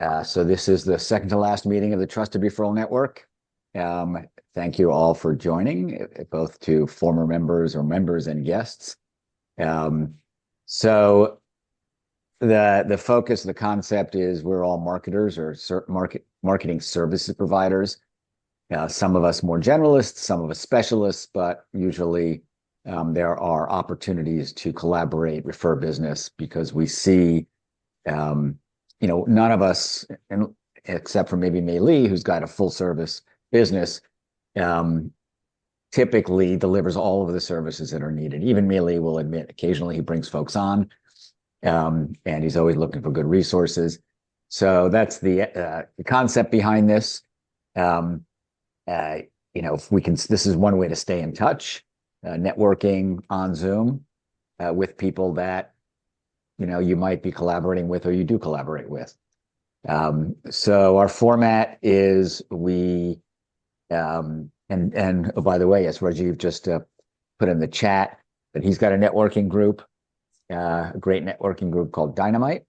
So this is the second to last meeting of the Trusted Referral Network. Thank you all for joining, both to former members or members and guests. So the focus, the concept is we're all marketers or marketing services providers. Some of us more generalists, some of us specialists, but usually there are opportunities to collaborate, refer business, because we see none of us, except for maybe Melih, who's got a full service business, typically delivers all of the services that are needed. Even Melih will admit occasionally he brings folks on, and he's always looking for good resources. So that's the concept behind this. If we can, this is one way to stay in touch, networking on Zoom with people that you might be collaborating with or you do collaborate with. So our format is and oh, by the way, yes, Rajiv just put in the chat that he's got a networking group, a great networking group called Dynamite.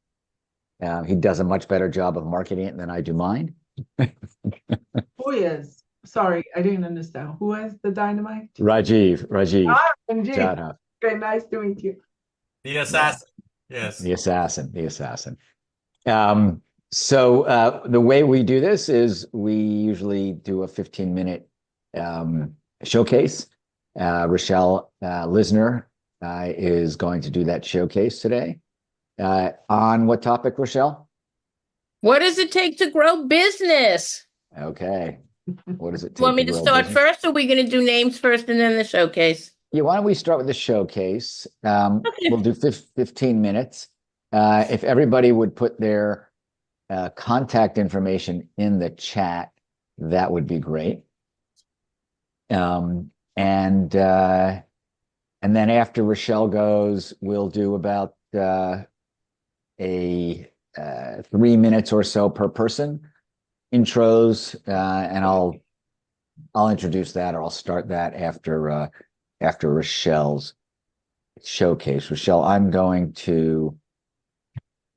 He does a much better job of marketing it than I do mine. Who is? Sorry, I didn't understand. Who is the Dynamite? Rajiv Rajiv. Jadhav. Very nice to meet you. The assassin. Yes. The assassin. So the way we do this is we usually do a 15-minute showcase. Rochelle Lisner is going to do that showcase today. On what topic, Rochelle? What does it take to grow business? Okay. What does it take? Want me to start first, or are we going to do names first and then the showcase? Yeah, why don't we start with the showcase? Okay. We'll do 15 minutes. If everybody would put their contact information in the chat, that would be great. And then after Rochelle goes, we'll do about 3 minutes or so per person intros, and I'll introduce that, or I'll start that after Rochelle's showcase. Rochelle, I'm going to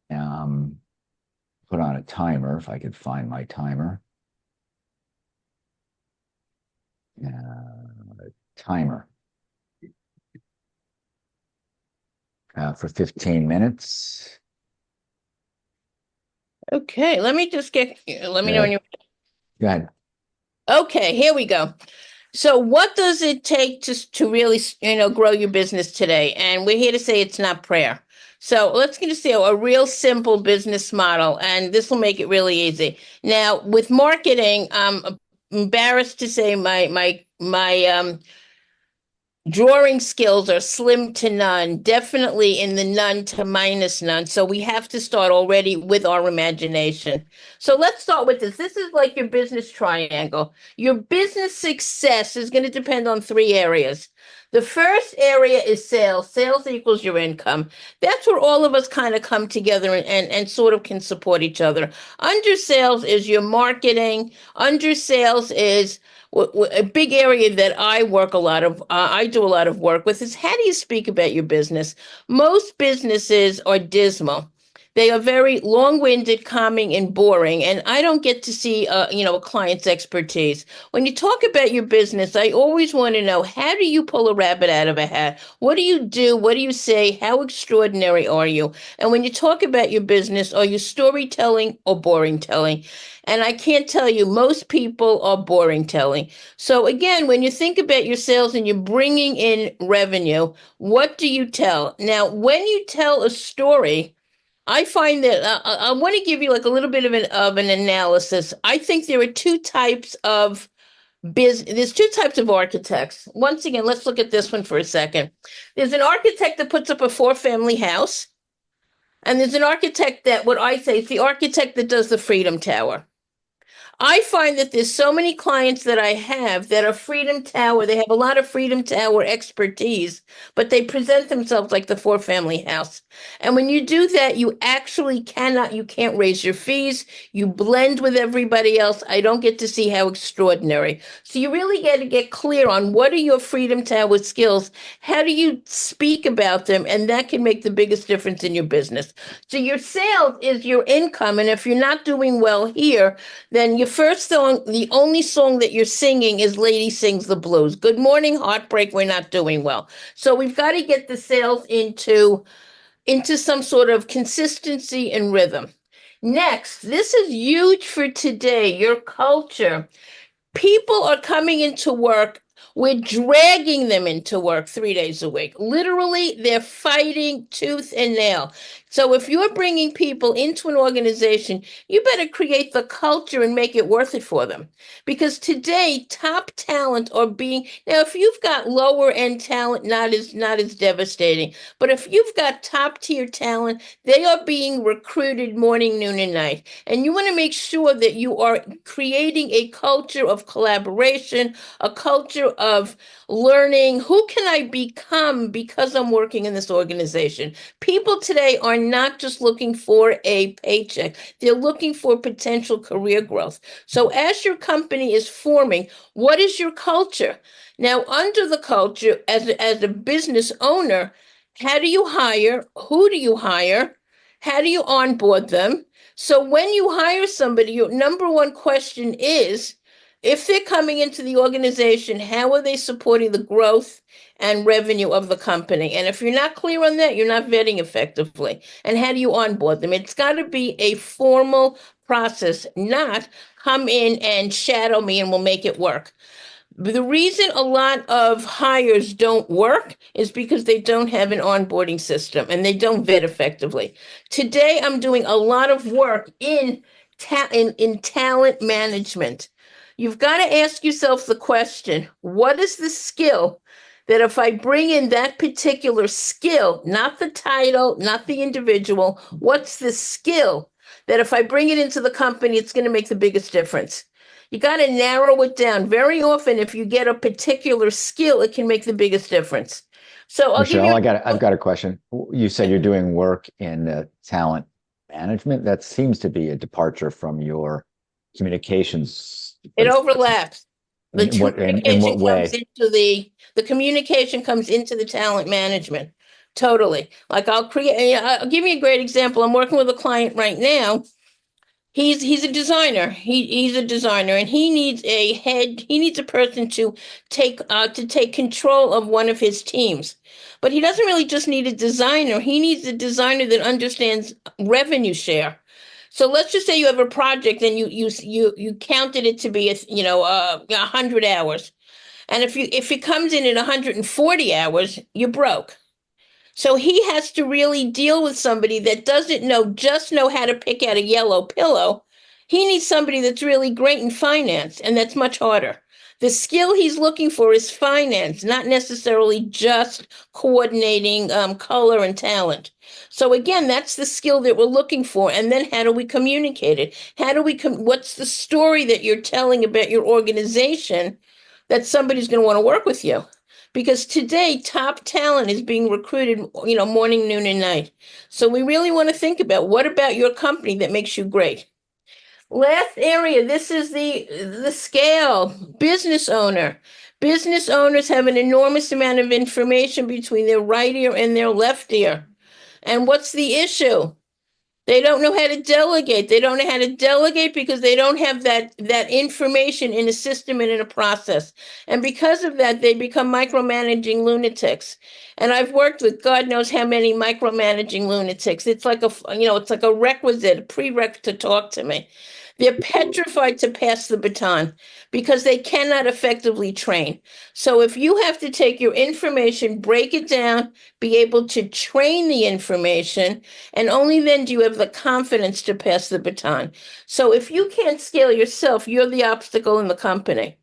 put on a timer if I could find my timer. Timer for 15 minutes. Okay, let me know when you're. Go ahead. Okay, here we go. So what does it take to really, grow your business today? And we're here to say it's not prayer. So let's get to see a real simple business model, and this will make it really easy. Now, with marketing, I'm embarrassed to say my drawing skills are slim to none, definitely in the none to minus none. So we have to start already with our imagination. So let's start with this. This is like your business triangle. Your business success is going to depend on 3 areas. The first area is sales. Sales equals your income. That's where all of us kind of come together and sort of can support each other. Under sales is your marketing. Under sales is a big area that I do a lot of work with is how do you speak about your business? Most businesses are dismal. They are very long-winded, calming, and boring, and I don't get to see, a client's expertise. When you talk about your business, I always want to know, how do you pull a rabbit out of a hat? What do you do? What do you say? How extraordinary are you? And when you talk about your business, are you storytelling or boring telling? And I can't tell you, most people are boring telling. So again, when you think about your sales and you're bringing in revenue, what do you tell? Now, when you tell a story, I find that I want to give you like a little bit of an analysis. I think there are 2 types of business. There's 2 types of architects. Once again, let's look at this one for a second. There's an architect that puts up a 4-family house, and there's an architect that, what I say, is the architect that does the Freedom Tower. I find that there's so many clients that I have that are Freedom Tower. They have a lot of Freedom Tower expertise, but they present themselves like the four-family house. And when you do that, you actually you can't raise your fees. You blend with everybody else. I don't get to see how extraordinary. So you really got to get clear on what are your Freedom Tower skills? How do you speak about them? And that can make the biggest difference in your business. So your sales is your income. And if you're not doing well here, then your first song, the only song that you're singing is Lady Sings the Blues. Good morning, heartbreak, we're not doing well. So we've got to get the sales into some sort of consistency and rhythm. Next, this is huge for today, your culture. People are coming into work. We're dragging them into work 3 days a week. Literally, they're fighting tooth and nail. So if you're bringing people into an organization, you better create the culture and make it worth it for them. Because today, top talent are being, now if you've got lower end talent, not as devastating. But if you've got top tier talent, they are being recruited morning, noon, and night. And you want to make sure that you are creating a culture of collaboration, a culture of learning. Who can I become because I'm working in this organization? People today are not just looking for a paycheck. They're looking for potential career growth. So as your company is forming, what is your culture? Now, under the culture, as a business owner, how do you hire? Who do you hire? How do you onboard them? So when you hire somebody, your number one question is, if they're coming into the organization, how are they supporting the growth and revenue of the company? And if you're not clear on that, you're not vetting effectively. And how do you onboard them? It's got to be a formal process, not come in and shadow me and we'll make it work. The reason a lot of hires don't work is because they don't have an onboarding system and they don't vet effectively. Today, I'm doing a lot of work in talent management. You've got to ask yourself the question, what is the skill that if I bring in that particular skill, not the title, not the individual, what's the skill that if I bring it into the company, it's going to make the biggest difference? You got to narrow it down. Very often, if you get a particular skill, it can make the biggest difference. So Rochelle, I've got a question. You said you're doing work in talent management. That seems to be a departure from your communications. It overlaps. The In what way? The communication comes into the talent management. Totally. Like I'll give you a great example. I'm working with a client right now. He's a designer. He's a designer, and he needs a head. He needs a person to take control of one of his teams. But he doesn't really just need a designer. He needs a designer that understands revenue share. So let's just say you have a project and you counted it to be 100 hours, and if it comes in at 140 hours, you're broke. So he has to really deal with somebody that doesn't know how to pick out a yellow pillow. He needs somebody that's really great in finance, and that's much harder. The skill he's looking for is finance, not necessarily just coordinating color and talent. So again, that's the skill that we're looking for. And then how do we communicate it? What's the story that you're telling about your organization that somebody's going to want to work with you? Because today, top talent is being recruited, morning, noon, and night. So we really want to think about what about your company that makes you great. Last area, this is the scale. Business owner. Business owners have an enormous amount of information between their right ear and their left ear. And what's the issue? They don't know how to delegate. They don't know how to delegate because they don't have that information in a system and in a process. And because of that, they become micromanaging lunatics. And I've worked with God knows how many micromanaging lunatics. It's like a requisite, a prereq to talk to me. They're petrified to pass the baton because they cannot effectively train. So if you have to take your information, break it down, be able to train the information, and only then do you have the confidence to pass the baton. So if you can't scale yourself, you're the obstacle in the company.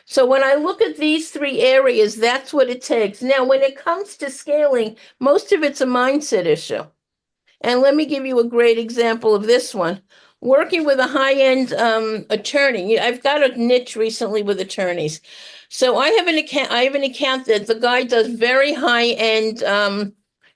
So when I look at these three areas, that's what it takes. Now, when it comes to scaling, most of it's a mindset issue. And let me give you a great example of this one. working with a high-end attorney. I've got a niche recently with attorneys. So I have an account that the guy does very high-end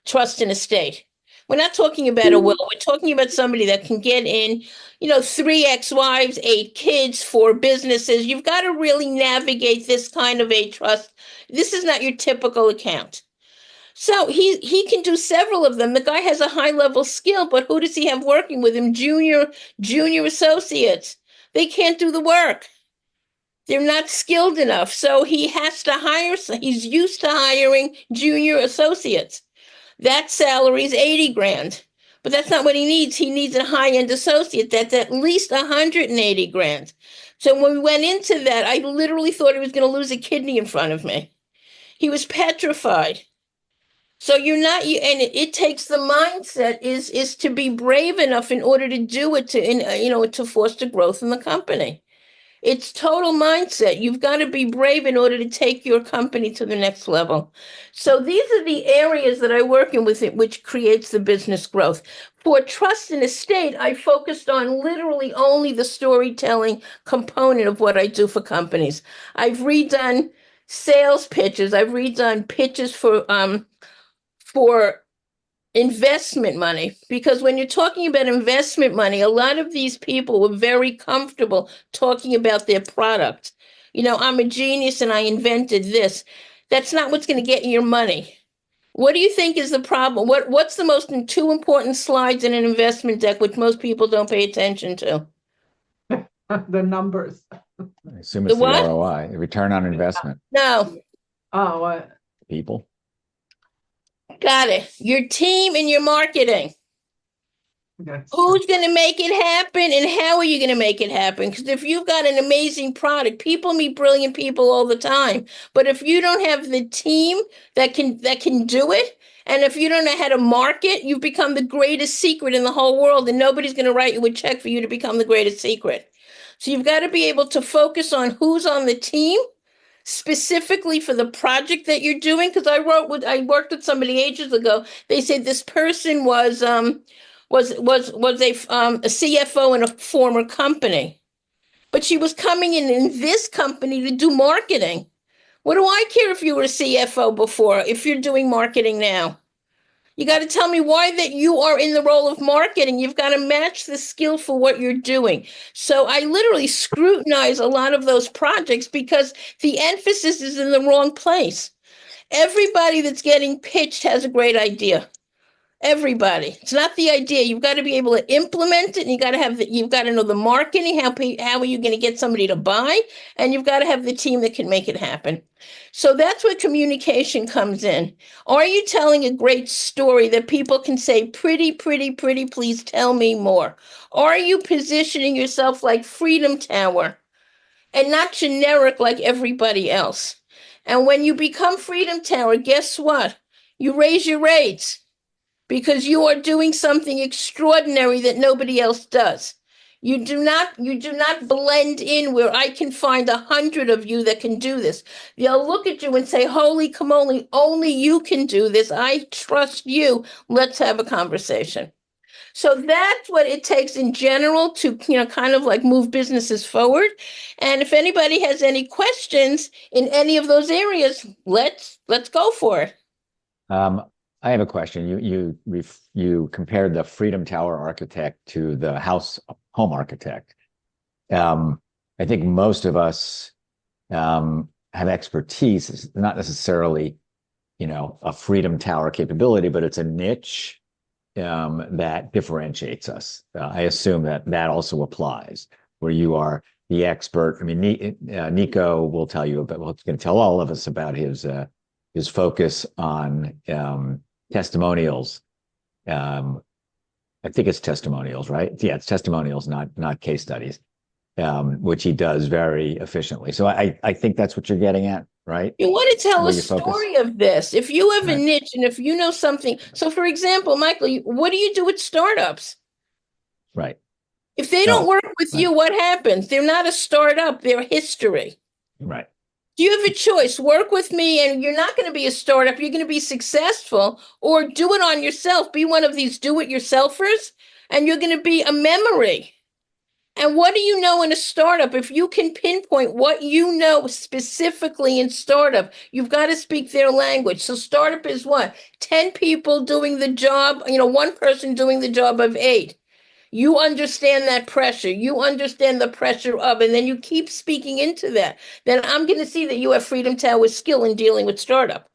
trust and estate. We're not talking about a will. We're talking about somebody that can get in, 3 ex-wives, 8 kids, 4 businesses. You've got to really navigate this kind of a trust. This is not your typical account. So he can do several of them. The guy has a high level skill, but who does he have working with him? Junior associates. They can't do the work. They're not skilled enough. So he has to hire, he's used to hiring junior associates. That salary is 80 grand. But that's not what he needs. He needs a high-end associate that's at least 180 grand. So when we went into that, I literally thought he was going to lose a kidney in front of me. He was petrified. So you're not, and it takes the mindset is to be brave enough in order to do it to foster growth in the company. It's total mindset. You've got to be brave in order to take your company to the next level. So these are the areas that I work in with it, which creates the business growth. For trust and estate, I focused on literally only the storytelling component of what I do for companies. I've redone sales pitches. I've redone pitches for investment money, because when you're talking about investment money, a lot of these people were very comfortable talking about their product. I'm a genius and I invented this. That's not what's going to get you your money. What do you think is the problem? What's the most 2 important slides in an investment deck, which most people don't pay attention to? The numbers. I assume it's The the what? ROI, the return on investment. No, Oh, what? People. got it. Your team and your marketing. That's Who's going to make it happen, and how are you going to make it happen? Because if you've got an amazing product, people meet brilliant people all the time. But if you don't have the team that can do it, and if you don't know how to market, you've become the greatest secret in the whole world, and nobody's going to write you a check for you to become the greatest secret. So you've got to be able to focus on who's on the team, specifically for the project that you're doing. Because I worked with somebody ages ago. They said this person was a CFO in a former company, but she was coming in this company to do marketing. What do I care if you were a CFO before, if you're doing marketing now? You got to tell me why that you are in the role of marketing. You've got to match the skill for what you're doing. So I literally scrutinize a lot of those projects because the emphasis is in the wrong place. Everybody that's getting pitched has a great idea. Everybody. It's not the idea. You've got to be able to implement it, and you've got to know the marketing. How are you going to get somebody to buy? And you've got to have the team that can make it happen. So that's where communication comes in. Are you telling a great story that people can say, pretty, pretty, pretty, please tell me more? Are you positioning yourself like Freedom Tower and not generic like everybody else? And when you become Freedom Tower, guess what? You raise your rates, because you are doing something extraordinary that nobody else does. You do not blend in where I can find 100 of you that can do this. They'll look at you and say, holy camoli, only you can do this. I trust you. Let's have a conversation. So that's what it takes in general to, kind of like move businesses forward. And if anybody has any questions in any of those areas, let's go for it. I have a question. You compared the Freedom Tower architect to the home architect. I think most of us have expertise. It's not necessarily, a Freedom Tower capability, but it's a niche that differentiates us. I assume that also applies, where you are the expert. I mean, Neco will tell you about. Well, he's going to tell all of us about his focus on testimonials. I think it's testimonials, right? Yeah, it's testimonials, not case studies, which he does very efficiently. So I think that's what you're getting at, right? You want to tell a story of this. If you have a niche and if you know something. So, for example, Michael, what do you do with startups? Right. If they don't work with you, what happens? They're not a startup. They're history. Right. You have a choice. Work with me and you're not going to be a startup. You're going to be successful, or do it on yourself. Be one of these do-it-yourselfers and you're going to be a memory. And what do you know in a startup? If you can pinpoint what you know specifically in startup, you've got to speak their language. So startup is what? 10 people doing the job, one person doing the job of 8. You understand that pressure. You understand the pressure of, and then you keep speaking into that. Then I'm going to see that you have Freedom Tower skill in dealing with startup.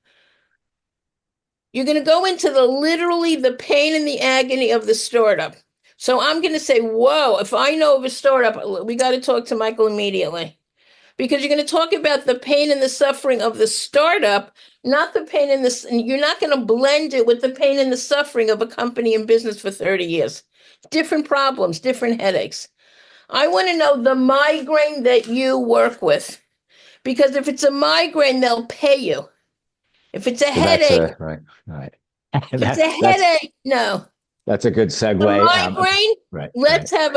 You're going to go into literally the pain and the agony of the startup. So I'm going to say, whoa, if I know of a startup, we got to talk to Michael immediately. Because you're going to talk about the pain and the suffering of the startup, not the pain and you're not going to blend it with the pain and the suffering of a company in business for 30 years. Different problems, different headaches. I want to know the migraine that you work with. Because if it's a migraine, they'll pay you. If it's a headache, right. if it's a headache, no. That's a good segue. The migraine, right. let's have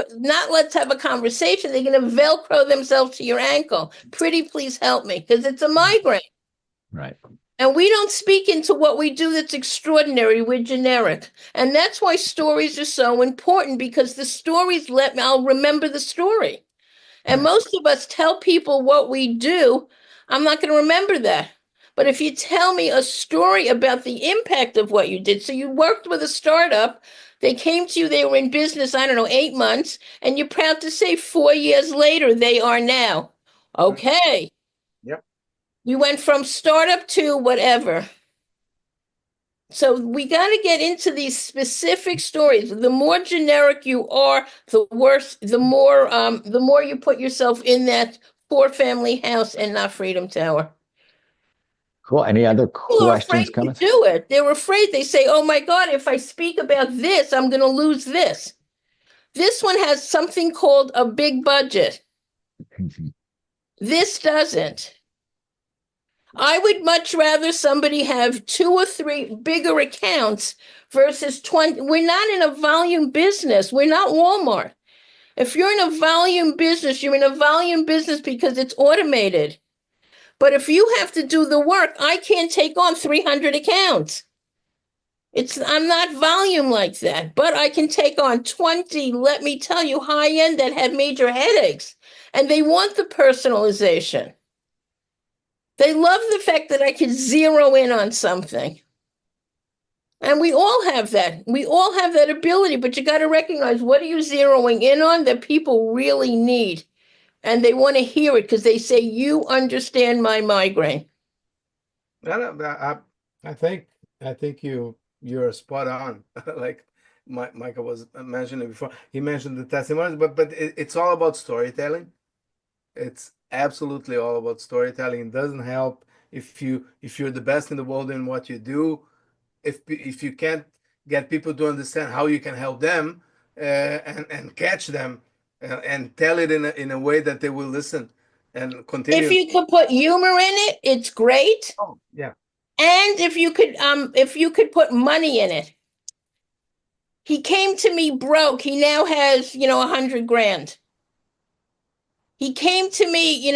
a conversation. They're going to Velcro themselves to your ankle. Pretty please help me, because it's a migraine. Right. And we don't speak into what we do that's extraordinary. We're generic. And that's why stories are so important, because the stories I'll remember the story. And most of us tell people what we do. I'm not going to remember that. But if you tell me a story about the impact of what you did, so you worked with a startup, they came to you, they were in business, 8 months, and you're proud to say 4 years later, they are now. Okay. Yep. You went from startup to whatever. So we got to get into these specific stories. The more generic you are, the worse, the more you put yourself in that 4-family house and not Freedom Tower. Cool. Any other questions coming? Do it. They're afraid. They say, oh my God, if I speak about this, I'm going to lose this. This one has something called a big budget. This doesn't. I would much rather somebody have 2 or 3 bigger accounts versus 20. We're not in a volume business. We're not Walmart. If you're in a volume business, you're in a volume business because it's automated. But if you have to do the work, I can't take on 300 accounts. I'm not volume like that, but I can take on 20, let me tell you, high end that have major headaches. And they want the personalization. They love the fact that I can zero in on something. And we all have that. We all have that ability, but you got to recognize, what are you zeroing in on that people really need? And they want to hear it because they say, you understand my migraine. I think you're spot on. Like Michael was mentioning before, he mentioned the testimonies, but it's all about storytelling. It's absolutely all about storytelling. It doesn't help if you're the best in the world in what you do, if you can't get people to understand how you can help them and catch them and tell it in a way that they will listen and continue. If you could put humor in it, it's great. Oh, yeah. And if you could put money in it. He came to me broke. He now has, $100,000. He came to me,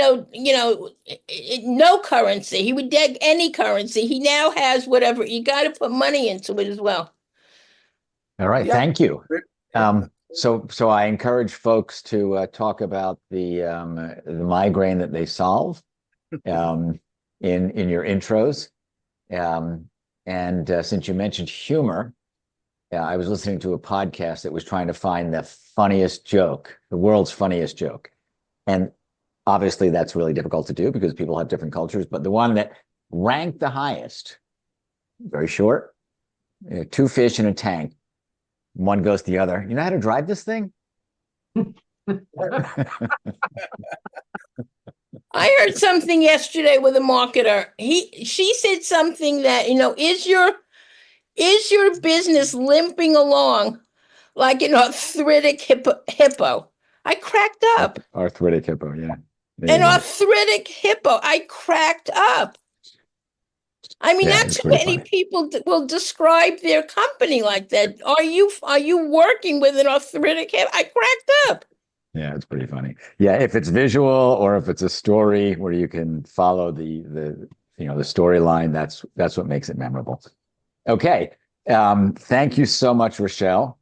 no currency. He would dig any currency. He now has whatever. You got to put money into it as well. All right. Yeah. Thank you. So I encourage folks to talk about the migraine that they solve in your intros. And since you mentioned humor, I was listening to a podcast that was trying to find the funniest joke, the world's funniest joke. And obviously that's really difficult to do because people have different cultures, but the one that ranked the highest, very short, 2 fish in a tank. One goes to the other. You know how to drive this thing? I heard something yesterday with a marketer. She said something that, is your business limping along like an arthritic hippo? I cracked up. Arthritic hippo, yeah. An arthritic hippo. I cracked up. I mean, not too many people will describe their company like that. Are you working with an arthritic hippo? I cracked up. Yeah, it's pretty funny. Yeah, if it's visual or if it's a story where you can follow the storyline, that's what makes it memorable. Okay. Thank you so much, Rochelle.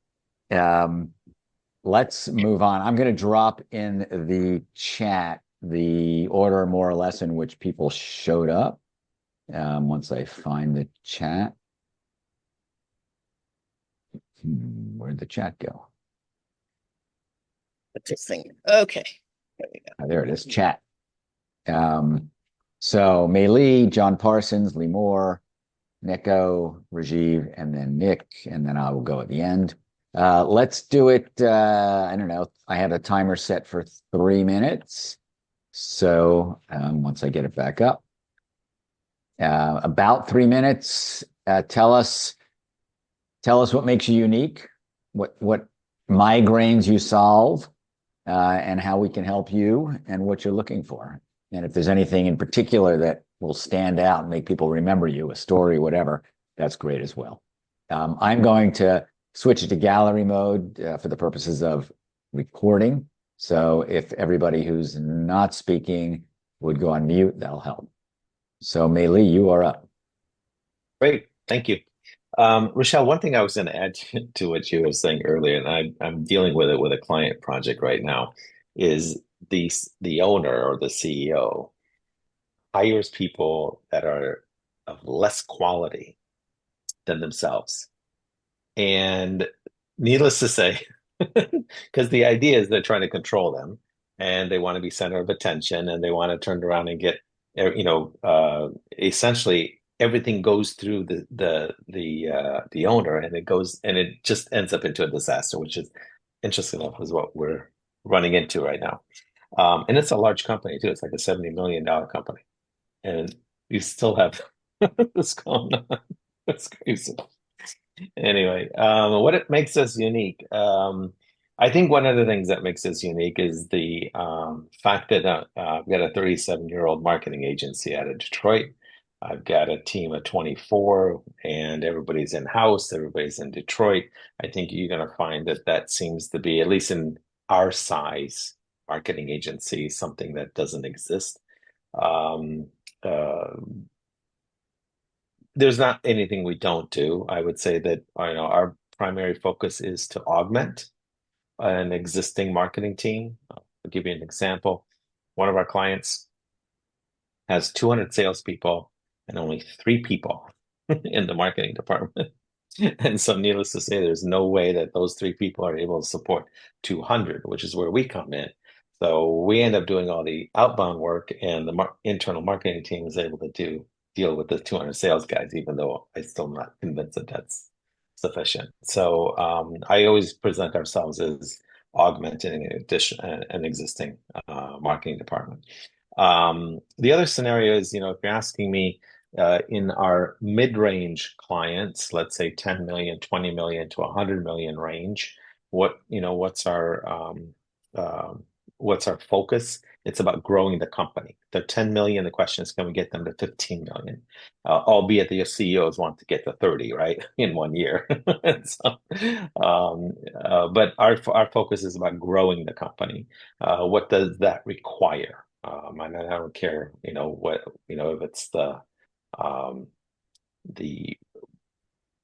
let's move on. I'm going to drop in the chat the order more or less in which people showed up. Once I find the chat. Where'd the chat go? This thing. Okay. There we go. Oh, there it is, chat. So Melih, John Parsons, Limor, Neco, Rajiv, and then Nick, and then I will go at the end. Let's do it. I don't know. I have a timer set for 3 minutes. So once I get it back up, about 3 minutes. Tell us what makes you unique, what migraines you solve, and how we can help you, and what you're looking for. And if there's anything in particular that will stand out and make people remember you, a story, whatever, that's great as well. I'm going to switch it to gallery mode for the purposes of recording. So if everybody who's not speaking would go on mute, that'll help. So Melih, you are up. Great, thank you. Rochelle, one thing I was going to add to what you were saying earlier, and I'm dealing with it with a client project right now, is the owner or the CEO hires people that are of less quality than themselves. And needless to say, because the idea is they're trying to control them and they want to be center of attention and they want to turn around and get, essentially everything goes through the owner, and it just ends up into a disaster, which is interesting enough is what we're running into right now. And it's a large company too. It's like a $70 million company, and you still have this going on. That's crazy. Anyway, what it makes us unique. I think one of the things that makes us unique is the fact that I've got a 37-year-old marketing agency out of Detroit. I've got a team of 24, and everybody's in-house, everybody's in Detroit. I think you're going to find that seems to be, at least in our size marketing agency, something that doesn't exist. There's not anything we don't do. I would say that our primary focus is to augment an existing marketing team. I'll give you an example. One of our clients has 200 salespeople and only 3 people in the marketing department. And so needless to say, there's no way that those 3 people are able to support 200, which is where we come in. So we end up doing all the outbound work, and the internal marketing team is able to deal with the 200 sales guys, even though I'm still not convinced that that's sufficient. So I always present ourselves as augmenting an existing marketing department. The other scenario is, if you're asking me in our mid-range clients, let's say 10 million, 20 million to 100 million range, what's our focus? It's about growing the company. They're 10 million. The question is, can we get them to 15 million? Albeit the CEOs want to get to 30, right, in 1 year. But our focus is about growing the company. What does that require? And I don't care, if it's the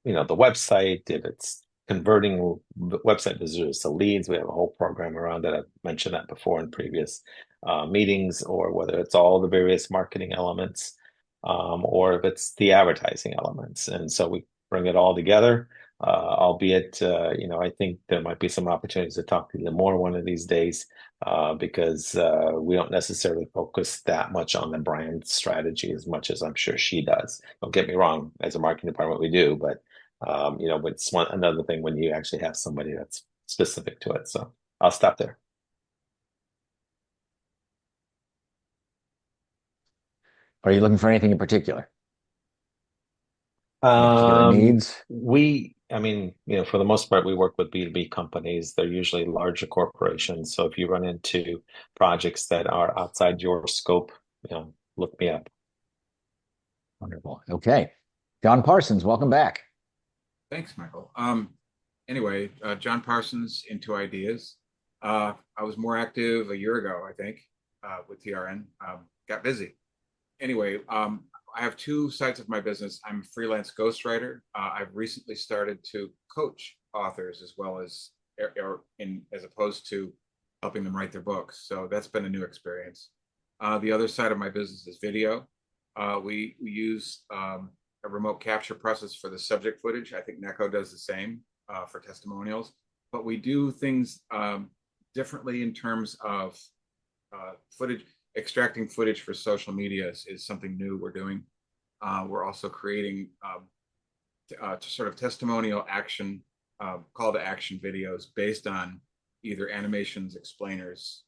website, if it's converting website visitors to leads. We have a whole program around that. I've mentioned that before in previous meetings, or whether it's all the various marketing elements, or if it's the advertising elements. And so we bring it all together, albeit, I think there might be some opportunities to talk to Limor one of these days, because we don't necessarily focus that much on the brand strategy as much as I'm sure she does. Don't get me wrong, as a marketing department, we do, but but it's another thing when you actually have somebody that's specific to it. So I'll stop there. Are you looking for anything in particular? Particular needs? For the most part, we work with B2B companies. They're usually larger corporations. So if you run into projects that are outside your scope, look me up. Wonderful. Okay. John Parsons, welcome back. Thanks, Michael. Anyway, John Parsons, Into Ideas. I was more active a year ago, I think, with TRN. Got busy. Anyway, I have 2 sides of my business. I'm a freelance ghostwriter. I've recently started to coach authors as well as as opposed to helping them write their books. So that's been a new experience. The other side of my business is video. We use a remote capture process for the subject footage. I think Neco does the same for testimonials, but we do things differently in terms of footage. Extracting footage for social media is something new we're doing. We're also creating sort of testimonial action, call to action videos based on either animations, explainers.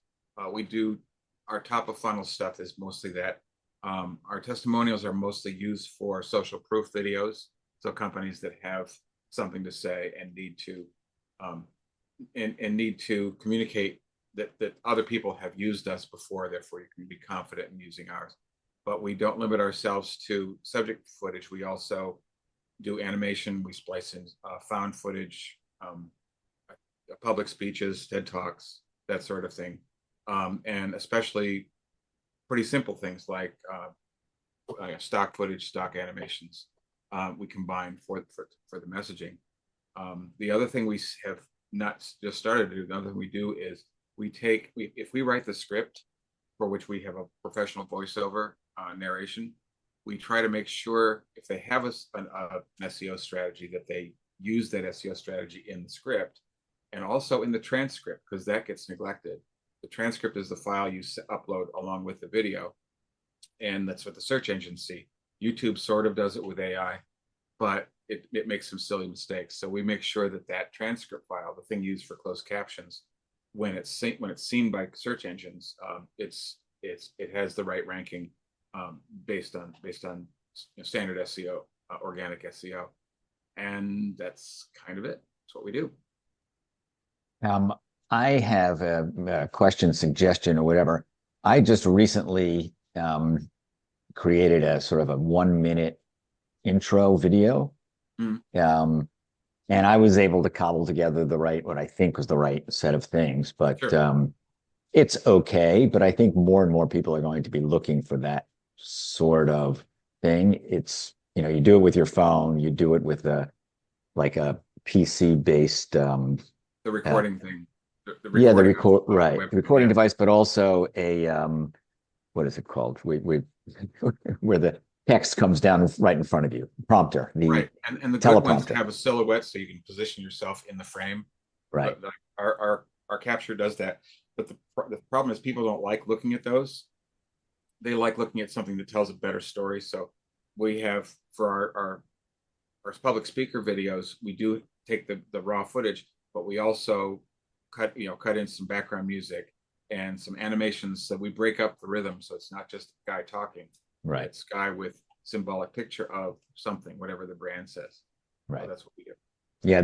We do our top of funnel stuff is mostly that. Our testimonials are mostly used for social proof videos. So companies that have something to say and need to need to communicate that other people have used us before, therefore you can be confident in using ours. But we don't limit ourselves to subject footage. We also do animation. We splice in found footage, public speeches, TED Talks, that sort of thing. And especially pretty simple things like stock footage, stock animations, we combine for the messaging. The other thing we have not just started to do, the other thing we do is if we write the script for which we have a professional voiceover narration, we try to make sure if they have an SEO strategy that they use that SEO strategy in the script and also in the transcript, because that gets neglected. The transcript is the file you upload along with the video, and that's what the search engines see. YouTube sort of does it with AI, but it makes some silly mistakes. So we make sure that transcript file, the thing used for closed captions, when it's seen by search engines, it has the right ranking based on standard SEO, organic SEO, and that's kind of it. That's what we do. I have a question, suggestion, or whatever. I just recently created a sort of a 1-minute intro video. And I was able to cobble together what I think was the right set of things, but sure. It's okay. But I think more and more people are going to be looking for that sort of thing. It's, you do it with your phone, you do it with a PC based, the recording thing. The recording device, but also a, what is it called? Where the text comes down right in front of you, prompter. Right, and the good ones have a silhouette, so you can position yourself in the frame. Right. But our capture does that, but the problem is people don't like looking at those. They like looking at something that tells a better story. So we have for our public speaker videos, we do take the raw footage, but we also cut in some background music and some animations, so we break up the rhythm, so it's not just a guy talking. Right. It's a guy with symbolic picture of something, whatever the brand says. Right. So that's what we do. Yeah,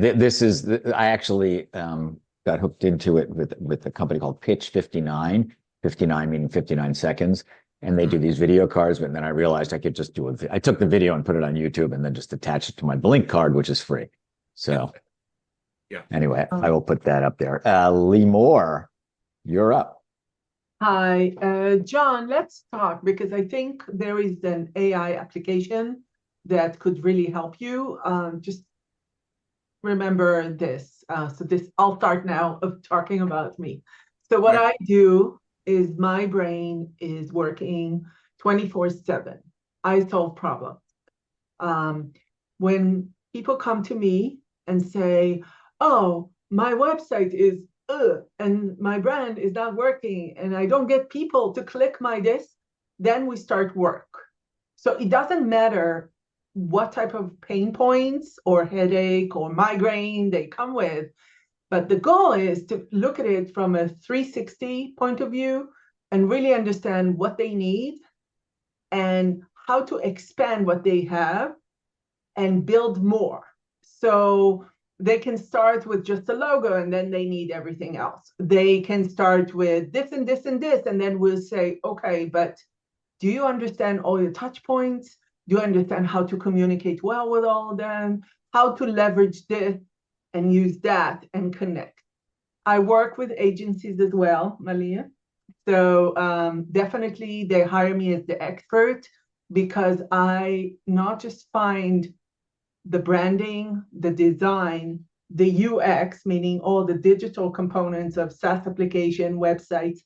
I actually got hooked into it with a company called Pitch 59, 59 meaning 59 seconds. And they do these video cards, but then I realized I could just I took the video and put it on YouTube and then just attach it to my Blink card, which is free. So yeah. Anyway, I will put that up there. Limor, you're up. Hi, John, let's talk, because I think there is an AI application that could really help you. Just remember this. I'll start now of talking about me. So what I do is my brain is working 24/7. I solve problems. When people come to me and say, oh, my website is and my brand is not working and I don't get people to click my this, then we start work. So it doesn't matter what type of pain points or headache or migraine they come with, but the goal is to look at it from a 360 point of view and really understand what they need and how to expand what they have and build more. So they can start with just a logo and then they need everything else. They can start with this and this and this, and then we'll say, okay, but do you understand all your touch points? Do you understand how to communicate well with all of them? How to leverage this and use that and connect? I work with agencies as well, Melih. So definitely they hire me as the expert because I not just find the branding, the design, the UX, meaning all the digital components of SaaS application, websites,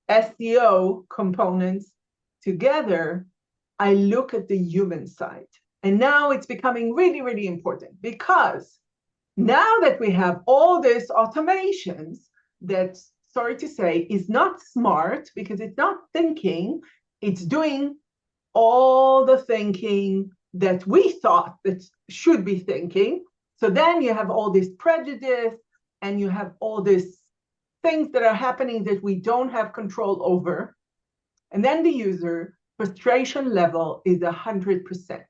SEO components together, I look at the human side. And now it's becoming really, really important, because now that we have all these automations that, sorry to say, is not smart, because it's not thinking, it's doing all the thinking that we thought that should be thinking. So then you have all this prejudice, and you have all these things that are happening that we don't have control over. And then the user frustration level is 100%.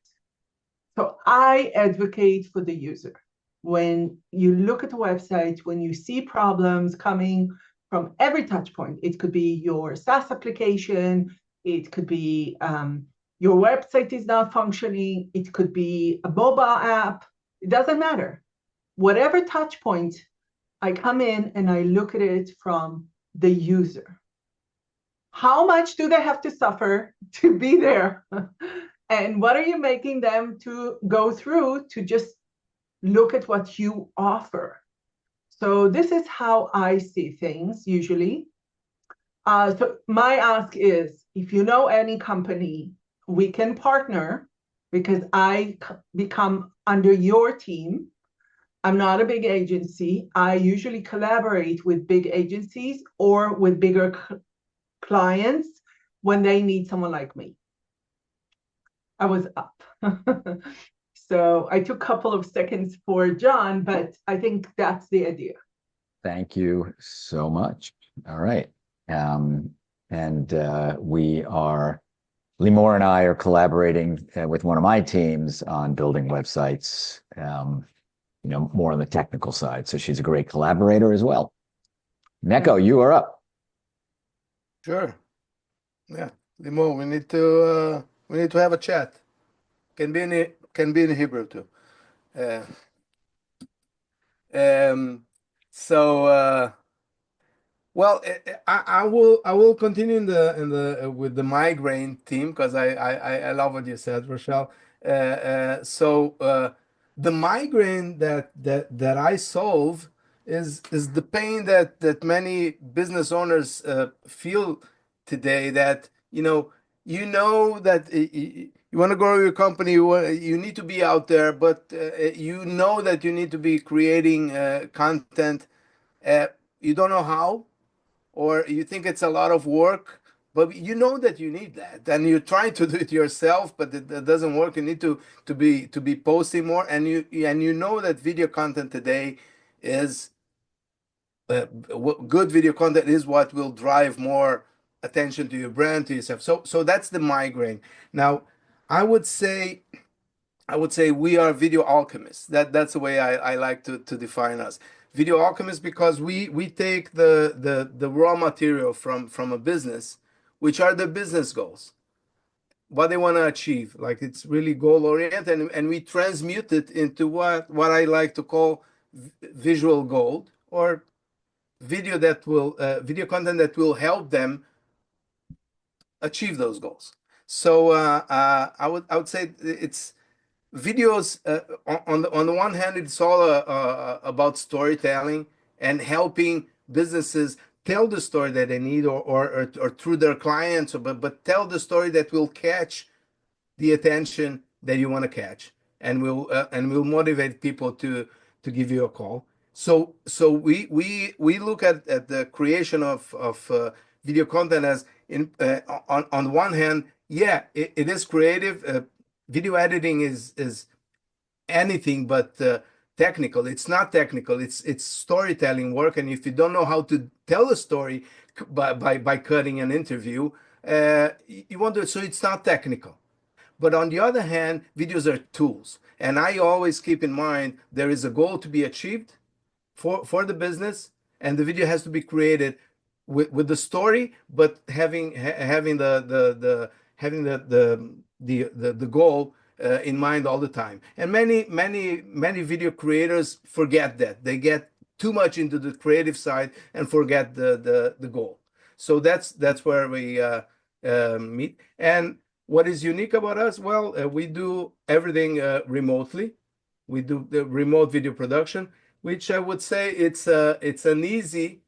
So I advocate for the user. When you look at the website, when you see problems coming from every touch point, it could be your SaaS application, it could be your website is not functioning, it could be a mobile app, it doesn't matter. Whatever touch point, I come in and I look at it from the user. How much do they have to suffer to be there? And what are you making them to go through to just look at what you offer? So this is how I see things usually. So my ask is, if you know any company, we can partner, because I become under your team. I'm not a big agency. I usually collaborate with big agencies or with bigger clients when they need someone like me. I was up. So I took a couple of seconds for John, but I think that's the idea. Thank you so much. All right. We are, Limor and I are collaborating with one of my teams on building websites, more on the technical side. So she's a great collaborator as well. Neco, you are up. Sure. Yeah. Limor, we need to have a chat. Can be in Hebrew too. Well, I will continue in the with the migraine theme, because I love what you said, Rochelle. The migraine that I solve is the pain that many business owners feel today. That you know that you want to grow your company, you need to be out there, but you know that you need to be creating content. You don't know how, or you think it's a lot of work, but you know that you need that, and you're trying to do it yourself, but it doesn't work. You need to be posting more, and you know that video content today is good video content is what will drive more attention to your brand, to yourself. So that's the migraine. Now, I would say we are video alchemists. That's the way I like to define us. Video alchemists, because we take the raw material from a business, which are the business goals, what they want to achieve. Like, it's really goal oriented, and we transmute it into what I like to call visual gold, or video content that will help them achieve those goals. So I would say it's videos. On the one hand, it's all about storytelling and helping businesses tell the story that they need, or through their clients, but tell the story that will catch the attention that you want to catch, and will motivate people to give you a call. So we look at the creation of video content as on one hand, yeah, it is creative. Video editing is anything but technical. It's not technical. It's storytelling work, and if you don't know how to tell a story by cutting an interview, you won't do it. So it's not technical. But on the other hand, videos are tools, and I always keep in mind there is a goal to be achieved for the business, and the video has to be created with the story, but having the goal in mind all the time. And many video creators forget that. They get too much into the creative side and forget the goal. So that's where we meet. And what is unique about us? Well, we do everything remotely. We do the remote video production. which I would say it's an easy,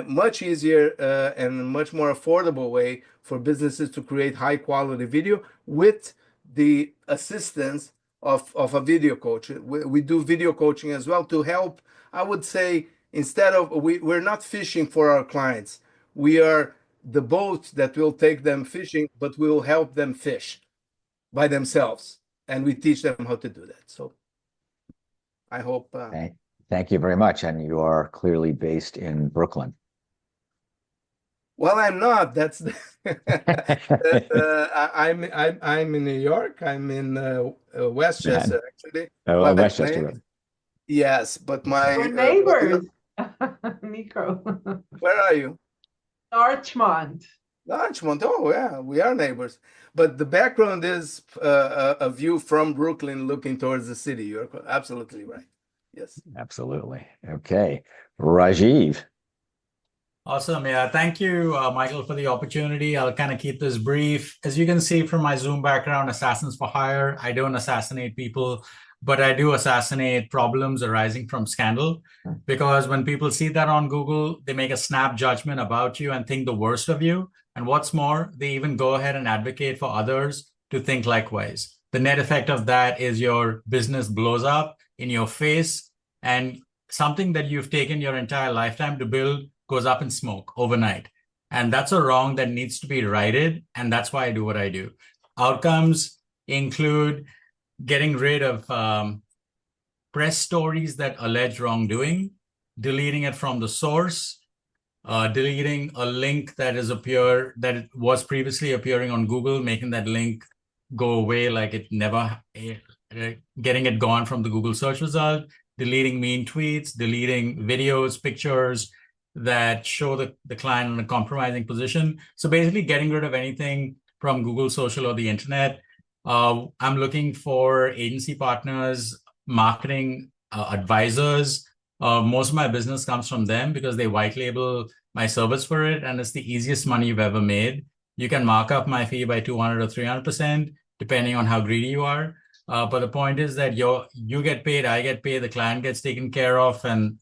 much easier and much more affordable way for businesses to create high quality video with the assistance of a video coach. We do video coaching as well to help. I would say instead of we're not fishing for our clients. We are the boat that will take them fishing, but we will help them fish by themselves, and we teach them how to do that. So I hope. Thank you very much. And you are clearly based in Brooklyn. Well, I'm not. That's I'm in New York. I'm in Westchester, actually. Oh, Westchester. Yes, but my We're neighbors, Neco. Where are you? Larchmont. Larchmont. Oh, yeah, we are neighbors. But the background is a view from Brooklyn looking towards the city. You're absolutely right. Yes. Absolutely. Okay. Rajiv. Awesome. Yeah. Thank you, Michael, for the opportunity. I'll kind of keep this brief. As you can see from my Zoom background, Assassins for Hire, I don't assassinate people, but I do assassinate problems arising from scandal. Because when people see that on Google, they make a snap judgment about you and think the worst of you. And what's more, they even go ahead and advocate for others to think likewise. The net effect of that is your business blows up in your face, and something that you've taken your entire lifetime to build goes up in smoke overnight. And that's a wrong that needs to be righted. And that's why I do what I do. Outcomes include getting rid of press stories that allege wrongdoing, deleting it from the source, deleting a link that was previously appearing on Google, making that link go away like it never, getting it gone from the Google search result, deleting mean tweets, deleting videos, pictures that show the client in a compromising position. So basically getting rid of anything from Google social or the internet. I'm looking for agency partners, marketing advisors. Most of my business comes from them because they white label my service for it, and it's the easiest money you've ever made. You can mark up my fee by 200 or 300%, depending on how greedy you are. But the point is that you get paid, I get paid, the client gets taken care of, and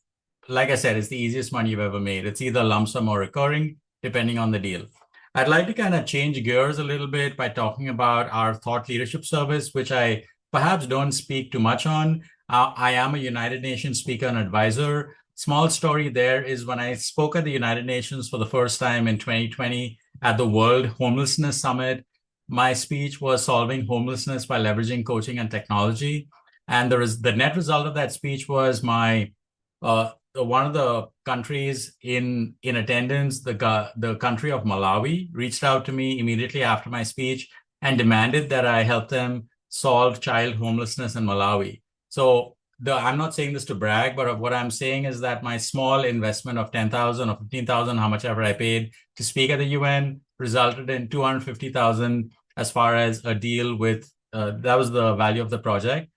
like I said, it's the easiest money you've ever made. It's either lump sum or recurring, depending on the deal. I'd like to kind of change gears a little bit by talking about our thought leadership service, which I perhaps don't speak too much on. I am a United Nations speaker and advisor. Small story there is when I spoke at the United Nations for the first time in 2020 at the World Homelessness Summit, my speech was solving homelessness by leveraging coaching and technology. And the net result of that speech was one of the countries in attendance, the country of Malawi, reached out to me immediately after my speech and demanded that I help them solve child homelessness in Malawi. So I'm not saying this to brag, but what I'm saying is that my small investment of 10,000 or 15,000, how much ever I paid to speak at the UN, resulted in 250,000 as far as a deal with, that was the value of the project,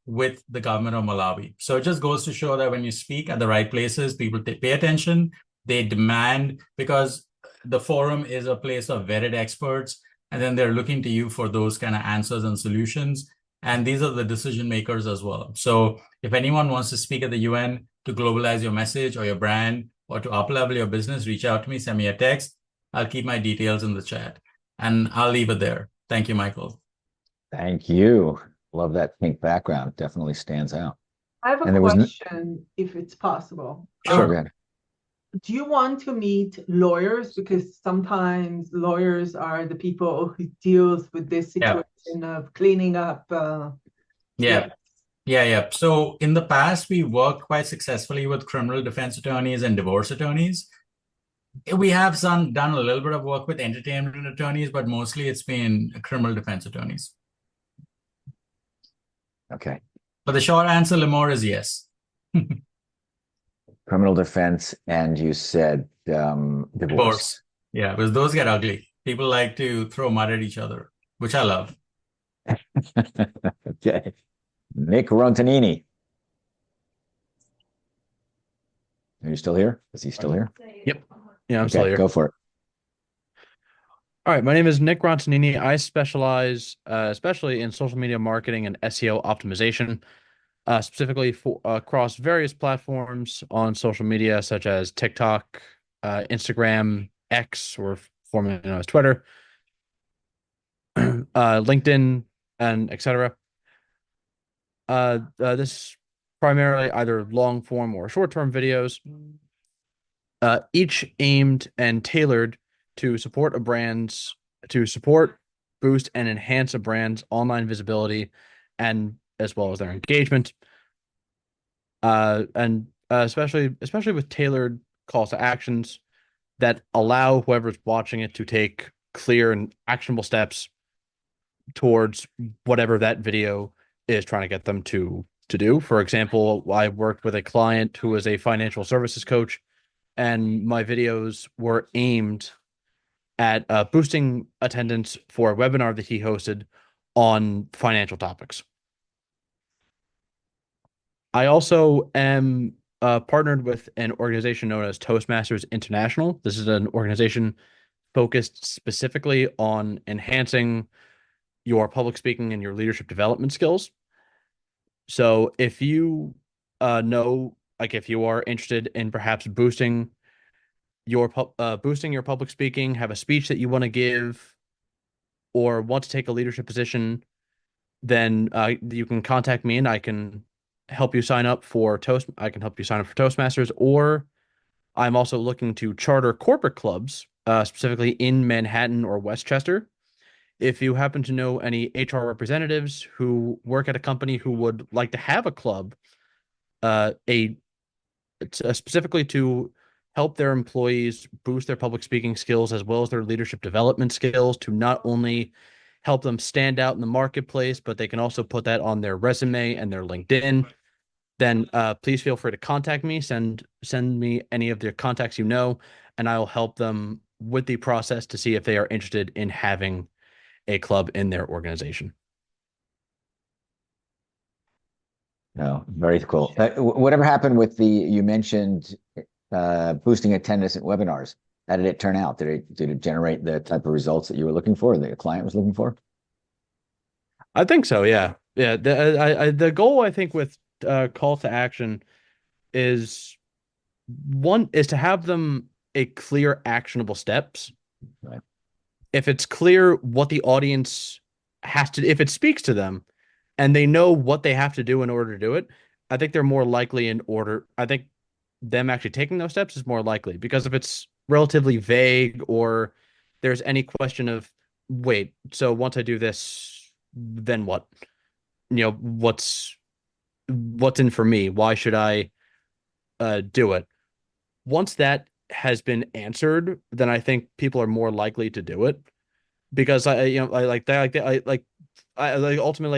with the government of Malawi. So it just goes to show that when you speak at the right places, people pay attention, they demand, because the forum is a place of vetted experts, and then they're looking to you for those kind of answers and solutions. And these are the decision makers as well. So if anyone wants to speak at the UN to globalize your message or your brand or to up-level your business, reach out to me, send me a text. I'll keep my details in the chat. And I'll leave it there. Thank you, Michael. Thank you. Love that pink background. Definitely stands out. I have a question, if it's possible. Sure, go ahead. Do you want to meet lawyers? Because sometimes lawyers are the people who deals with this situation of cleaning up. Yeah. So in the past, we worked quite successfully with criminal defense attorneys and divorce attorneys. We have done a little bit of work with entertainment attorneys, but mostly it's been criminal defense attorneys. Okay. But the short answer, Limor, is yes. Criminal defense, and you said divorce. Yeah, because those get ugly. People like to throw mud at each other, which I love. Okay. Nick Rontanini. Are you still here? Is he still here? Yep. Yeah, I'm still here. Go for it. All right. My name is Nick Rontanini. I specialize especially in social media marketing and SEO optimization. specifically for across various platforms on social media such as TikTok, Instagram, X, or formerly known as Twitter, LinkedIn, and etc. This primarily either long form or short term videos, each aimed and tailored to support boost, and enhance a brand's online visibility, and as well as their engagement. And especially with tailored calls to actions that allow whoever's watching it to take clear and actionable steps towards whatever that video is trying to get them to do. For example, I worked with a client who was a financial services coach, and my videos were aimed at boosting attendance for a webinar that he hosted on financial topics. I also am partnered with an organization known as Toastmasters International. This is an organization focused specifically on enhancing your public speaking and your leadership development skills. So if you if you are interested in perhaps boosting your public speaking, have a speech that you want to give, or want to take a leadership position, then you can contact me and I can help you sign up for Toastmasters, or I'm also looking to charter corporate clubs, specifically in Manhattan or Westchester. If you happen to know any HR representatives who work at a company who would like to have a club, specifically to help their employees boost their public speaking skills as well as their leadership development skills, to not only help them stand out in the marketplace, but they can also put that on their resume and their LinkedIn, then please feel free to contact me. Send me any of their contacts you know, and I will help them with the process to see if they are interested in having a club in their organization. No, very cool. Whatever happened with you mentioned boosting attendance at webinars? How did it turn out? Did it generate the type of results that you were looking for, that the client was looking for? I think so. Yeah. Yeah. The goal, I think, with call to action is to have them a clear, actionable steps. Right. If it's clear what the audience has to, if it speaks to them and they know what they have to do in order to do it, I think they're more likely I think them actually taking those steps is more likely, because if it's relatively vague, or there's any question of, wait, so once I do this, then what? What's in for me? Why should I do it? Once that has been answered, then I think people are more likely to do it, because ultimately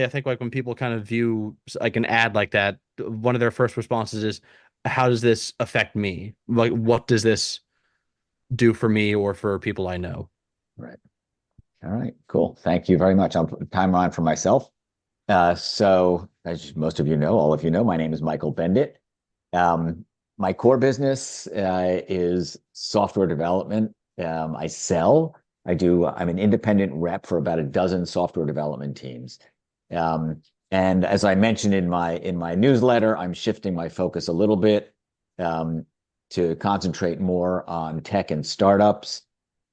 I think, like, when people kind of view like an ad like that, one of their first responses is, how does this affect me? Like, what does this do for me or for people I know? Right. All right, cool. Thank you very much. I'll put a timer on for myself. So as most of you know, all of you know, my name is Michael Bendit. My core business is software development. I'm an independent rep for about a dozen software development teams. And as I mentioned in my newsletter, I'm shifting my focus a little bit to concentrate more on tech and startups.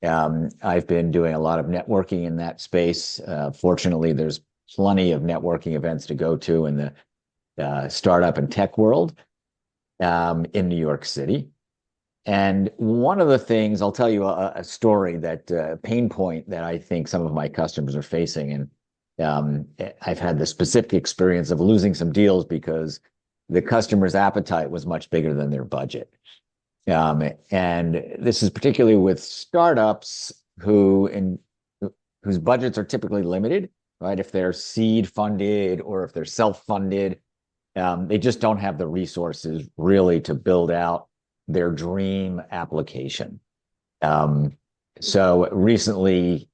I've been doing a lot of networking in that space. Fortunately, there's plenty of networking events to go to in the startup and tech world in New York City. And one of the things, I'll tell you a story, that pain point that I think some of my customers are facing. And I've had the specific experience of losing some deals because the customer's appetite was much bigger than their budget. And this is particularly with startups whose budgets are typically limited, right? If they're seed funded or if they're self-funded, they just don't have the resources really to build out their dream application. So recently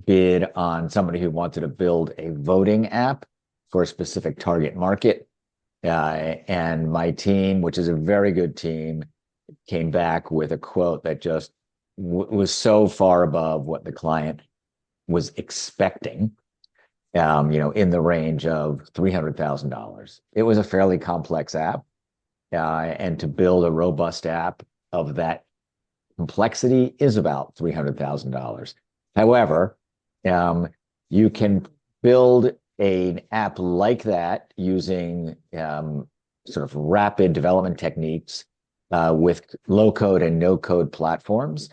bid on somebody who wanted to build a voting app for a specific target market. And my team, which is a very good team, came back with a quote that just was so far above what the client was expecting. in the range of $300,000. It was a fairly complex app, and to build a robust app of that complexity is about $300,000. However, you can build an app like that using sort of rapid development techniques with low code and no code platforms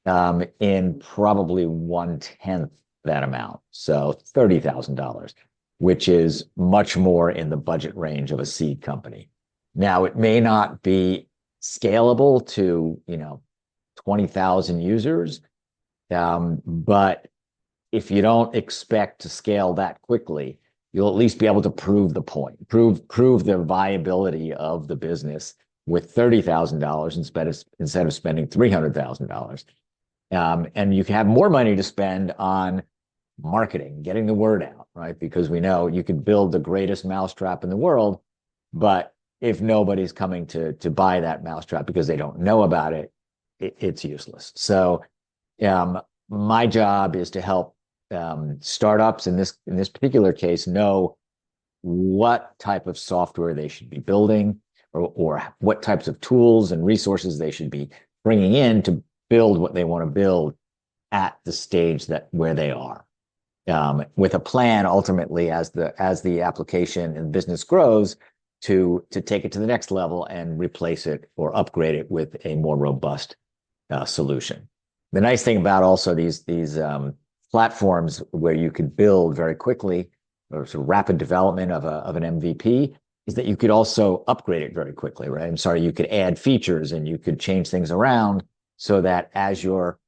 in probably 1/10 that amount. So $30,000, which is much more in the budget range of a seed company. Now, it may not be scalable to, 20,000 users, but if you don't expect to scale that quickly, you'll at least be able to prove the point, prove the viability of the business with $30,000 instead of spending $300,000. And you can have more money to spend on marketing, getting the word out, right? Because we know you can build the greatest mousetrap in the world, but if nobody's coming to buy that mousetrap because they don't know about it, it's useless. So my job is to help startups in this particular case know what type of software they should be building, or what types of tools and resources they should be bringing in to build what they want to build at the stage where they are, with a plan ultimately as the application and business grows to take it to the next level and replace it or upgrade it with a more robust solution. The nice thing about also these platforms where you could build very quickly, or sort of rapid development of an MVP, is that you could also upgrade it very quickly, right? I'm sorry, you could add features and you could change things around so that as your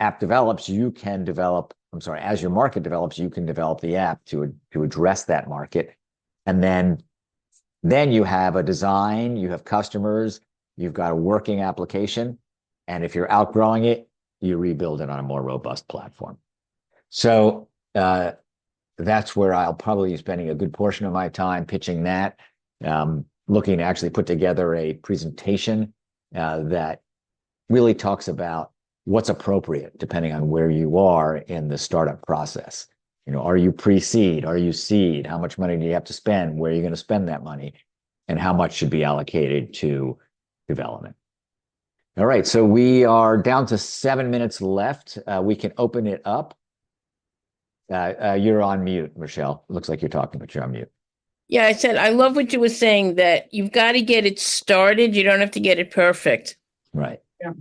app develops, as your market develops, you can develop the app to address that market. And then you have a design, you have customers, you've got a working application. And if you're outgrowing it, you rebuild it on a more robust platform. So that's where I'll probably be spending a good portion of my time pitching that, looking to actually put together a presentation that really talks about what's appropriate depending on where you are in the startup process. Are you pre-seed? Are you seed? How much money do you have to spend? Where are you going to spend that money? And how much should be allocated to development? All right, so we are down to 7 minutes left. We can open it up. You're on mute, Rochelle. Looks like you're talking, but you're on mute. Yeah, I said, I love what you were saying, that you've got to get it started. You don't have to get it perfect. Right. Yeah.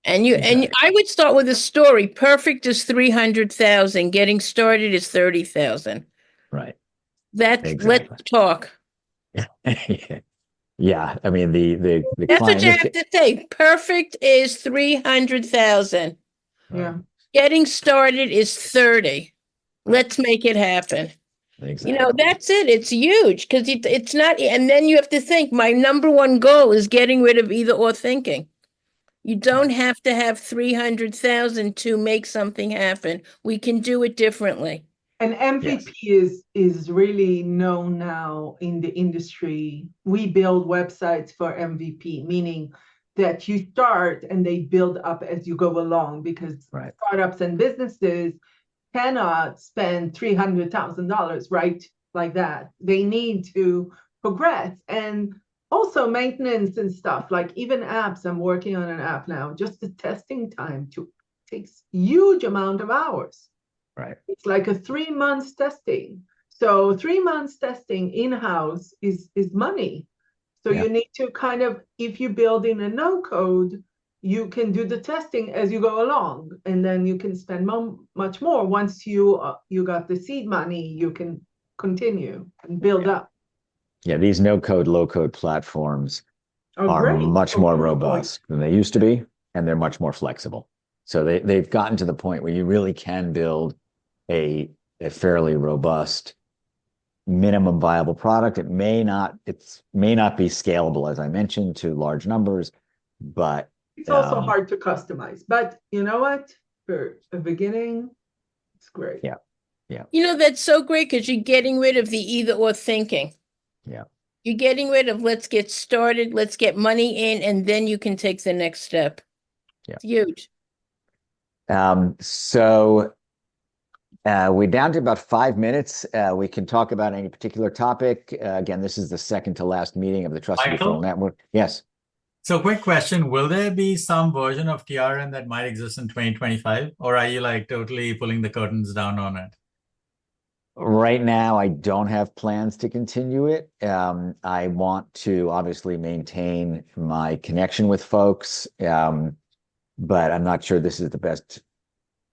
And I would start with a story. Perfect is 300,000. Getting started is 30,000. Right. Let's talk. Yeah. I mean, the That's what you have to say. Perfect is 300,000. Yeah. Getting started is 30. Let's make it happen. Exactly. That's it. It's huge because it's not. And then you have to think, my number one goal is getting rid of either or thinking. You don't have to have 300,000 to make something happen. We can do it differently. And MVP is really known now in the industry. We build websites for MVP, meaning that you start and they build up as you go along, because startups and businesses cannot spend $300,000 right like that. They need to progress, and also maintenance and stuff. Like even apps, I'm working on an app now. Just the testing time takes huge amount of hours. Right. It's like a 3 months testing. So 3 months testing in-house is money. So you need to kind of, if you build in a no code, you can do the testing as you go along, and then you can spend much more. Once you got the seed money, you can continue and build up. Yeah, these no-code, low-code platforms are great. much more robust than they used to be, and they're much more flexible. So they've gotten to the point where you really can build a fairly robust minimum viable product. It may not be scalable, as I mentioned, to large numbers, but it's also hard to customize. But you know what? For a beginning, it's great. Yeah. That's so great because you're getting rid of the either or thinking. Yeah. You're getting rid of let's get started, let's get money in, and then you can take the next step. Yeah. It's huge. So We're down to about 5 minutes. We can talk about any particular topic. Again, this is the second to last meeting of the Trusted Michael? Referral Network. Yes. So quick question, will there be some version of TRN that might exist in 2025, or are you like totally pulling the curtains down on it? Right now, I don't have plans to continue it. I want to obviously maintain my connection with folks, but I'm not sure this is the best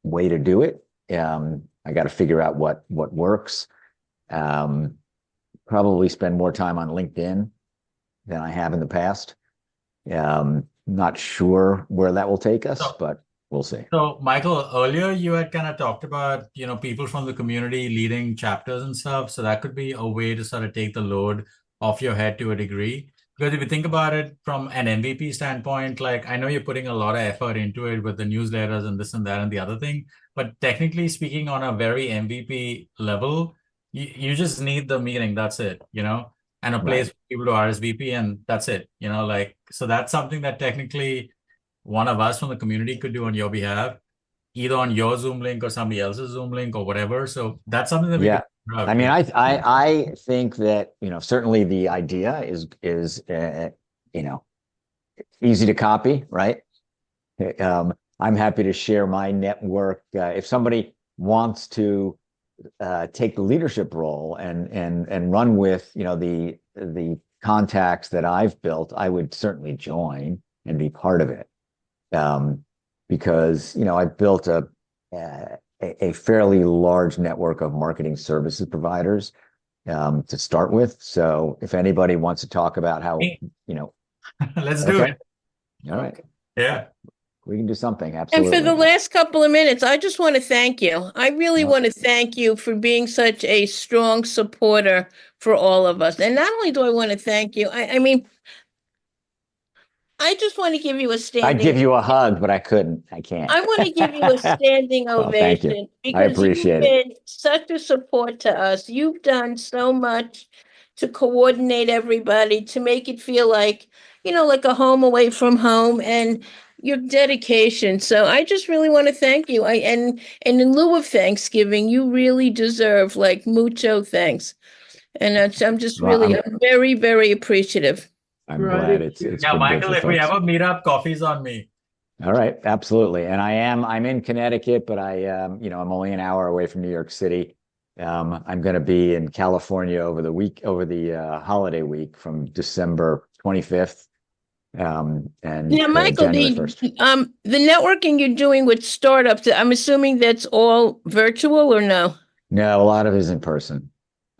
way to do it. I got to figure out what works. Probably spend more time on LinkedIn than I have in the past. Not sure where that will take us, but we'll see. So, Michael, earlier you had kind of talked about, people from the community leading chapters and stuff. So that could be a way to sort of take the load off your head to a degree. Because if you think about it from an MVP standpoint, like I know you're putting a lot of effort into it with the newsletters and this and that and the other thing, but technically speaking, on a very MVP level, you just need the meeting. That's it, and a place for people to RSVP, and that's it, so that's something that technically one of us from the community could do on your behalf, either on your Zoom link or somebody else's Zoom link or whatever. So that's something that we could figure out. I mean, I think that, certainly the idea is easy to copy, right? I'm happy to share my network. If somebody wants to take the leadership role and run with, the contacts that I've built, I would certainly join and be part of it. Because, I've built a fairly large network of marketing services providers to start with. So if anybody wants to talk about how, let's do it. All right. Yeah. We can do something. Absolutely. And for the last couple of minutes, I just want to thank you. I really want to thank you for being such a strong supporter for all of us. And not only do I want to thank you, I mean, I just want to give you a standing. I'd give you a hug, but I couldn't. I can't. I want to give you a standing ovation. Thank you. Because I appreciate you've been such a support to us. You've done so much to coordinate everybody, to make it feel like, like a home away from home, and your dedication. So I just really want to thank you. And in lieu of Thanksgiving, you really deserve like mucho thanks. And I'm just really I'm very, very appreciative. I'm glad it's Michael, if we ever meet up, coffee's on me. All right, absolutely. And I'm in Connecticut, but I'm only an hour away from New York City. I'm going to be in California over the holiday week from December 25th. And Michael, January 1st. The networking you're doing with startups, I'm assuming that's all virtual or no? No, a lot of it is in person.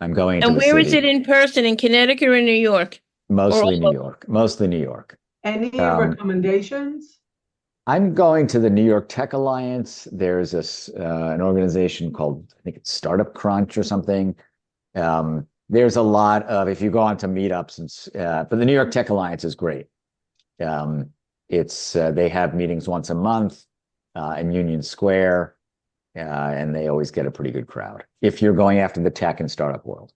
I'm going to And where is it in person, in Connecticut or New York? Mostly New York. Mostly New York. Any recommendations? I'm going to the New York Tech Alliance. There's an organization called, I think it's Startup Crunch or something. There's a lot of, if you go on to meetups, but the New York Tech Alliance is great. They have meetings once a month in Union Square, and they always get a pretty good crowd if you're going after the tech and startup world.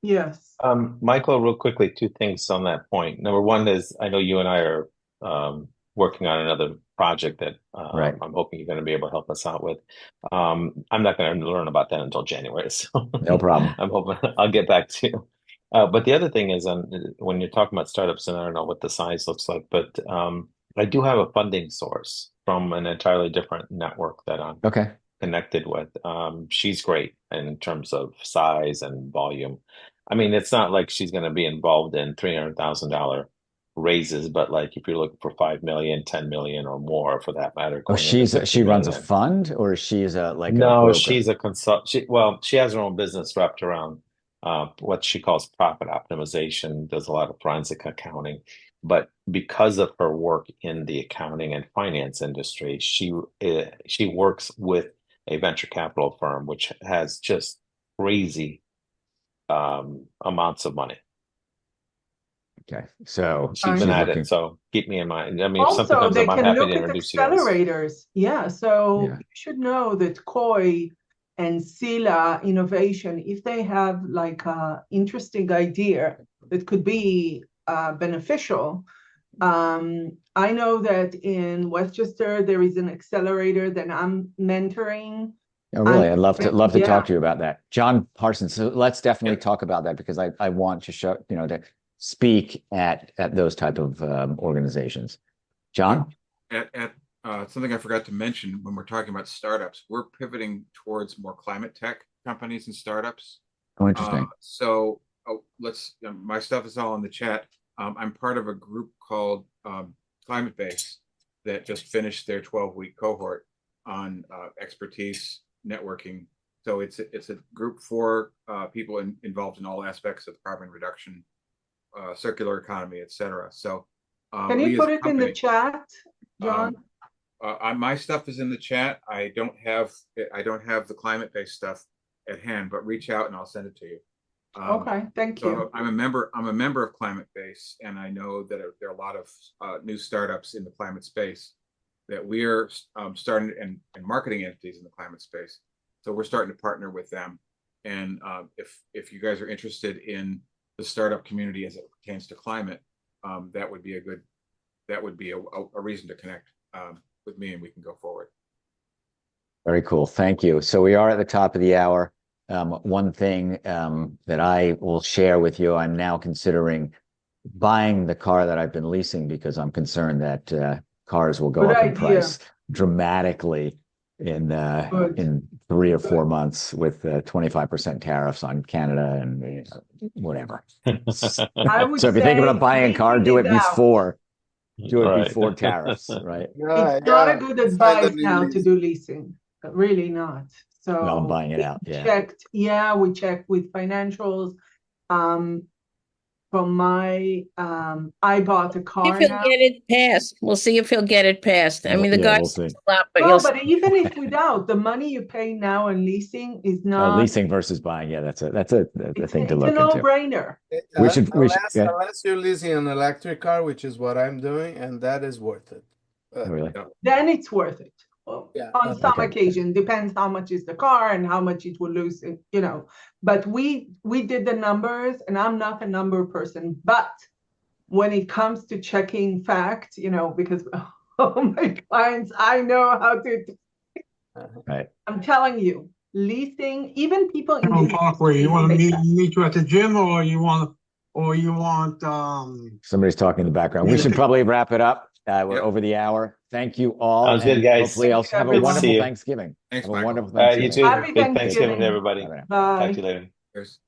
Yes. Michael, real quickly, two things on that point. Number one is, I know you and I are working on another project that I'm hoping you're going to be able to help us out with. I'm not going to learn about that until January, so no problem. I'm hoping I'll get back to you. But the other thing is, when you're talking about startups, and I don't know what the size looks like, but I do have a funding source from an entirely different network that I'm connected with. She's great in terms of size and volume. I mean, it's not like she's going to be involved in $300,000 raises, but like if you're looking for 5 million, 10 million or more for that matter. She runs a fund, or she's a she's a consult. She has her own business wrapped around what she calls profit optimization, does a lot of forensic accounting. But because of her work in the accounting and finance industry, she works with a venture capital firm, which has just crazy amounts of money. Okay, so she's been at it. So keep me in mind. I mean, also, if something comes they up, I'm can happy look to at introduce you guys. accelerators. You should know that Koi and Sila Innovation, if they have like a interesting idea that could be beneficial. I know that in Westchester there is an accelerator that I'm mentoring Oh, really, I'd love to Yeah. talk to you about that. John Parsons. So let's definitely talk about that because I want to show, to speak at those type of organizations. John? At something I forgot to mention when we're talking about startups, we're pivoting towards more climate tech companies and startups. Oh, interesting. My stuff is all in the chat. I'm part of a group called Climate Base that just finished their 12-week cohort on expertise networking. So it's a group for people involved in all aspects of carbon reduction, circular economy, etc. So can you put it in the chat, John? My stuff is in the chat. I don't have the climate-based stuff at hand, but reach out and I'll send it to you. Okay, thank you. I'm a member of Climate Base, and I know that there are a lot of new startups in the climate space that we're starting and marketing entities in the climate space. So we're starting to partner with them. And if you guys are interested in the startup community as it pertains to climate, that would be a reason to connect with me, and we can go forward. Very cool. Thank you. So we are at the top of the hour. One thing that I will share with you, I'm now considering buying the car that I've been leasing because I'm concerned that cars will go up in price dramatically in 3 or 4 months with 25% tariffs on Canada and whatever. So if you're thinking about buying a car, do it before. Do it before tariffs, right? It's not a good advice now to do leasing. Really not. So no, I'm buying it out. Yeah. We checked with financials. From my I bought a car. If he'll get it passed, we'll see if he'll get it passed. I mean, the guy's a lot, but but even if without, the money you pay now in leasing is not leasing versus buying. Yeah, that's a thing to look into. It's a no-brainer. Unless you're leasing an electric car, which is what I'm doing, and that is worth it. Really? Then it's worth it. On some occasion, depends how much is the car and how much it will lose, but we did the numbers, and I'm not a number person, but when it comes to checking facts, because my clients, I know how to. Right. I'm telling you, leasing, even people in Parkway, you want to meet you at the gym, or you want somebody's talking in the background. We should probably wrap it up. We're over the hour. Thank you all. Sounds good, guys. Hopefully, I'll have a wonderful Thanksgiving. Thanks, have a Michael. wonderful Thanksgiving. You too. Happy Good Thanksgiving to Thanksgiving. everybody. Bye. Talk to you later. Cheers.